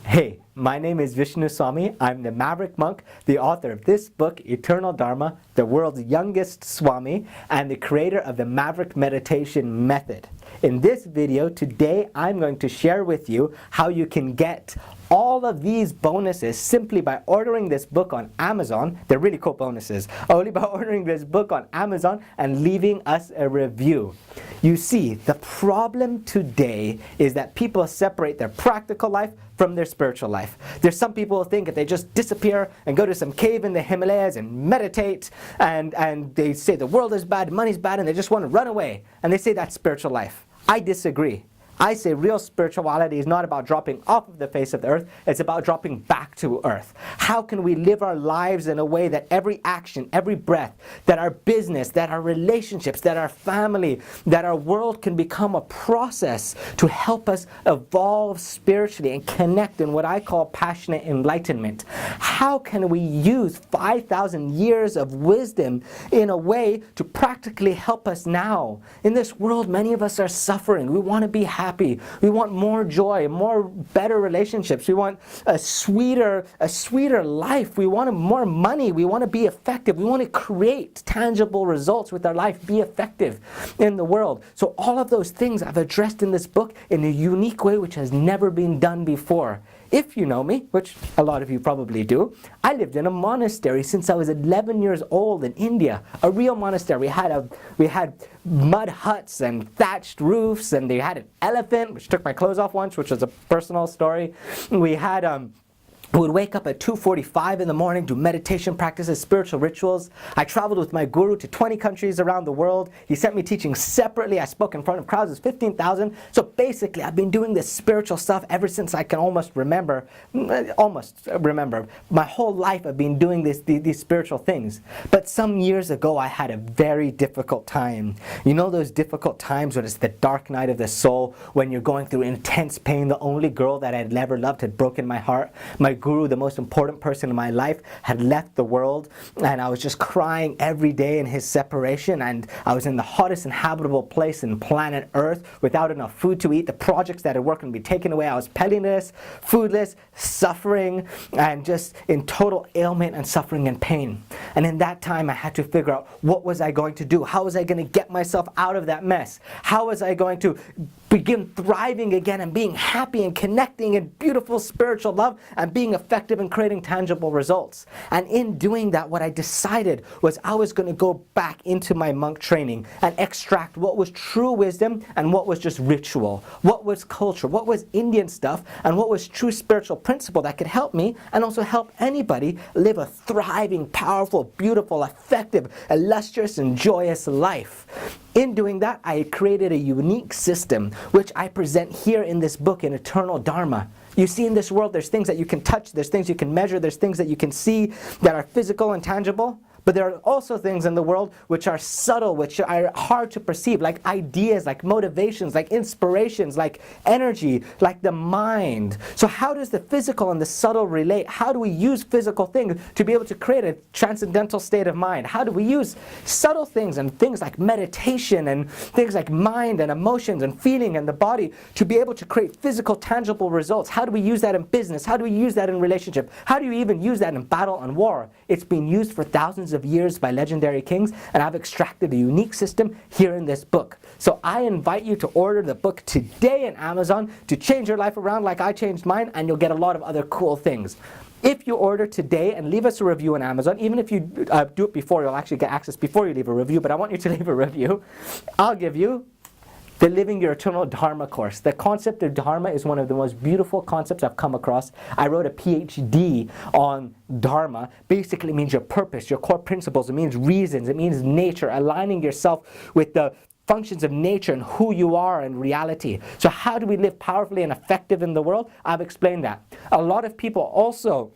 Hey, my name is Vishnu Swami. I'm the Maverick Monk, the author of this book, Eternal Dharma, the world's youngest Swami, and the creator of the Maverick Meditation Method. In this video today, I'm going to share with you how you can get all of these bonuses simply by ordering this book on Amazon. They're really cool bonuses. Only by ordering this book on Amazon and leaving us a review. You see, the problem today is that people separate their practical life from their spiritual life. There's some people who think if they just disappear and go to some cave in the Himalayas and meditate and they say the world is bad, money's bad, and they just want to run away. And they say that's spiritual life. I disagree. I say real spirituality is not about dropping off of the face of the earth, it's about dropping back to earth. How can we live our lives in a way that every action, every breath, that our business, that our relationships, that our family, that our world can become a process to help us evolve spiritually and connect in what I call passionate enlightenment? How can we use 5,000 years of wisdom in a way to practically help us now? In this world, many of us are suffering. We want to be happy. We want more joy, better relationships. We want a sweeter life. We want more money. We want to be effective. We want to create tangible results with our life, be effective in the world. So all of those things I've addressed in this book in a unique way which has never been done before. If you know me, which a lot of you probably do, I lived in a monastery since I was 11 years old in India. A real monastery. We had mud huts and thatched roofs, and they had an elephant, which took my clothes off once, which was a personal story. We would wake up at 2:45 in the morning, do meditation practices, spiritual rituals. I traveled with my guru to 20 countries around the world. He sent me teaching separately. I spoke in front of crowds of 15,000. So basically, I've been doing this spiritual stuff ever since I can almost remember. My whole life I've been doing these spiritual things. But some years ago, I had a very difficult time. You know those difficult times when it's the dark night of the soul, when you're going through intense pain. The only girl that I'd ever loved had broken my heart. My guru, the most important person in my life, had left the world, and I was just crying every day in his separation, and I was in the hottest inhabitable place in planet Earth without enough food to eat. The projects that had worked would be taken away. I was penniless, foodless, suffering, and just in total ailment and suffering and pain. And in that time I had to figure out, what was I going to do? How was I going to get myself out of that mess? How was I going to begin thriving again and being happy and connecting in beautiful spiritual love and being effective in creating tangible results? And in doing that, what I decided was I was going to go back into my monk training and extract what was true wisdom and what was just ritual, what was culture, what was Indian stuff, and what was true spiritual principle that could help me and also help anybody live a thriving, powerful, beautiful, effective, illustrious, and joyous life. In doing that, I created a unique system which I present here in this book, in Eternal Dharma. You see, in this world, there's things that you can touch, there's things you can measure, there's things that you can see that are physical and tangible. But there are also things in the world which are subtle, which are hard to perceive, like ideas, like motivations, like inspirations, like energy, like the mind. So how does the physical and the subtle relate? How do we use physical things to be able to create a transcendental state of mind? How do we use subtle things and things like meditation and things like mind and emotions and feeling and the body to be able to create physical, tangible results? How do we use that in business? How do we use that in relationship? How do you even use that in battle and war? It's been used for thousands of years by legendary kings, and I've extracted a unique system here in this book. So I invite you to order the book today on Amazon to change your life around like I changed mine, and you'll get a lot of other cool things. If you order today and leave us a review on Amazon, even if you do it before, you'll actually get access before you leave a review, but I want you to leave a review. I'll give you the Living Your Eternal Dharma course. The concept of Dharma is one of the most beautiful concepts I've come across. I wrote a PhD on Dharma. Basically, it means your purpose, your core principles. It means reasons. It means nature, aligning yourself with the functions of nature and who you are in reality. So how do we live powerfully and effective in the world? I've explained that. A lot of people also,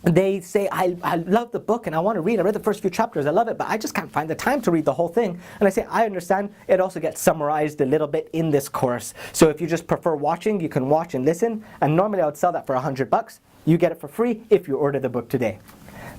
they say, I love the book and I want to read. I read the first few chapters, I love it, but I just can't find the time to read the whole thing. And I say, I understand. It also gets summarized a little bit in this course. So if you just prefer watching, you can watch and listen. And normally I would sell that for $100. You get it for free if you order the book today.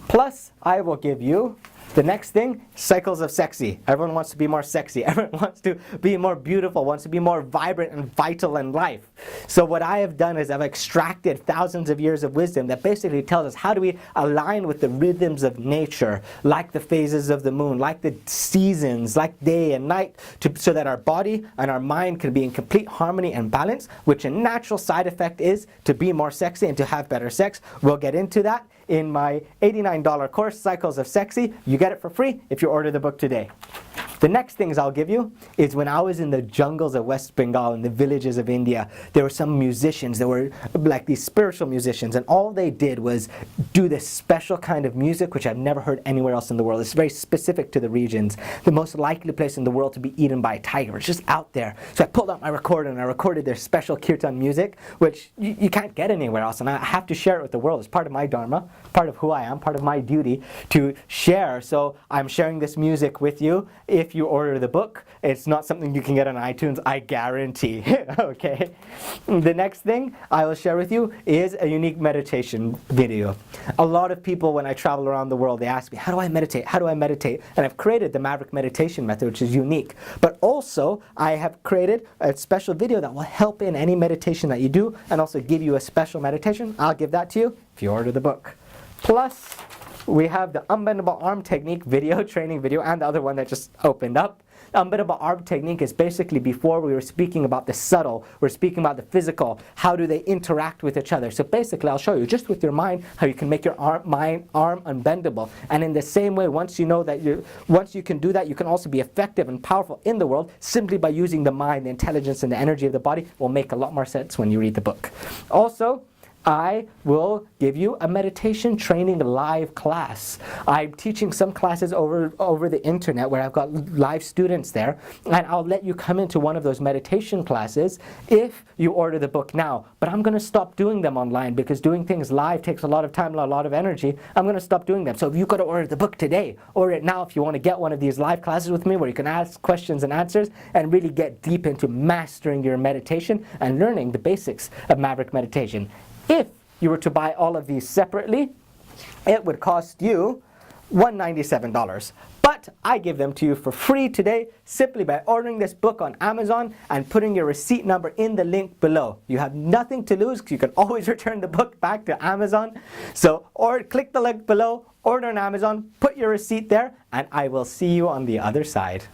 Plus, I will give you The next thing, cycles of sexy. Everyone wants to be more sexy. Everyone wants to be more beautiful, wants to be more vibrant and vital in life. So what I have done is I've extracted thousands of years of wisdom that basically tells us how do we align with the rhythms of nature, like the phases of the moon, like the seasons, like day and night, so that our body and our mind can be in complete harmony and balance, which a natural side effect is to be more sexy and to have better sex. We'll get into that in my $89 course, Cycles of Sexy. You get it for free if you order the book today. The next things I'll give you is when I was in the jungles of West Bengal, in the villages of India, there were some musicians, there were like these spiritual musicians, and all they did was do this special kind of music which I've never heard anywhere else in the world. It's very specific to the regions. The most likely place in the world to be eaten by a tiger. It's just out there. So I pulled out my recorder and I recorded their special kirtan music, which you can't get anywhere else, and I have to share it with the world. It's part of my dharma, part of who I am, part of my duty to share. So I'm sharing this music with you. If you order the book, it's not something you can get on iTunes, I guarantee. Okay. The next thing I will share with you is a unique meditation video. A lot of people, when I travel around the world, they ask me, how do I meditate? How do I meditate? And I've created the Maverick meditation method, which is unique. But also, I have created a special video that will help in any meditation that you do and also give you a special meditation. I'll give that to you if you order the book. Plus, we have the unbendable arm technique video, training video, and the other one that just opened up. The unbendable arm technique is basically, before we were speaking about the subtle, we're speaking about the physical, how do they interact with each other. So basically I'll show you just with your mind how you can make your arm unbendable. And in the same way, once you can do that, you can also be effective and powerful in the world simply by using the mind, the intelligence, and the energy of the body. Will make a lot more sense when you read the book. Also, I will give you a meditation training live class. I'm teaching some classes over the internet where I've got live students there, and I'll let you come into one of those meditation classes if you order the book now. But I'm going to stop doing them online because doing things live takes a lot of time and a lot of energy. I'm going to stop doing them. So if you've got to order the book today, order it now if you want to get one of these live classes with me where you can ask questions and answers and really get deep into mastering your meditation and learning the basics of Maverick meditation. If you were to buy all of these separately, it would cost you $197. But I give them to you for free today simply by ordering this book on Amazon and putting your receipt number in the link below. You have nothing to lose because you can always return the book back to Amazon. So click the link below, order on Amazon, put your receipt there, and I will see you on the other side.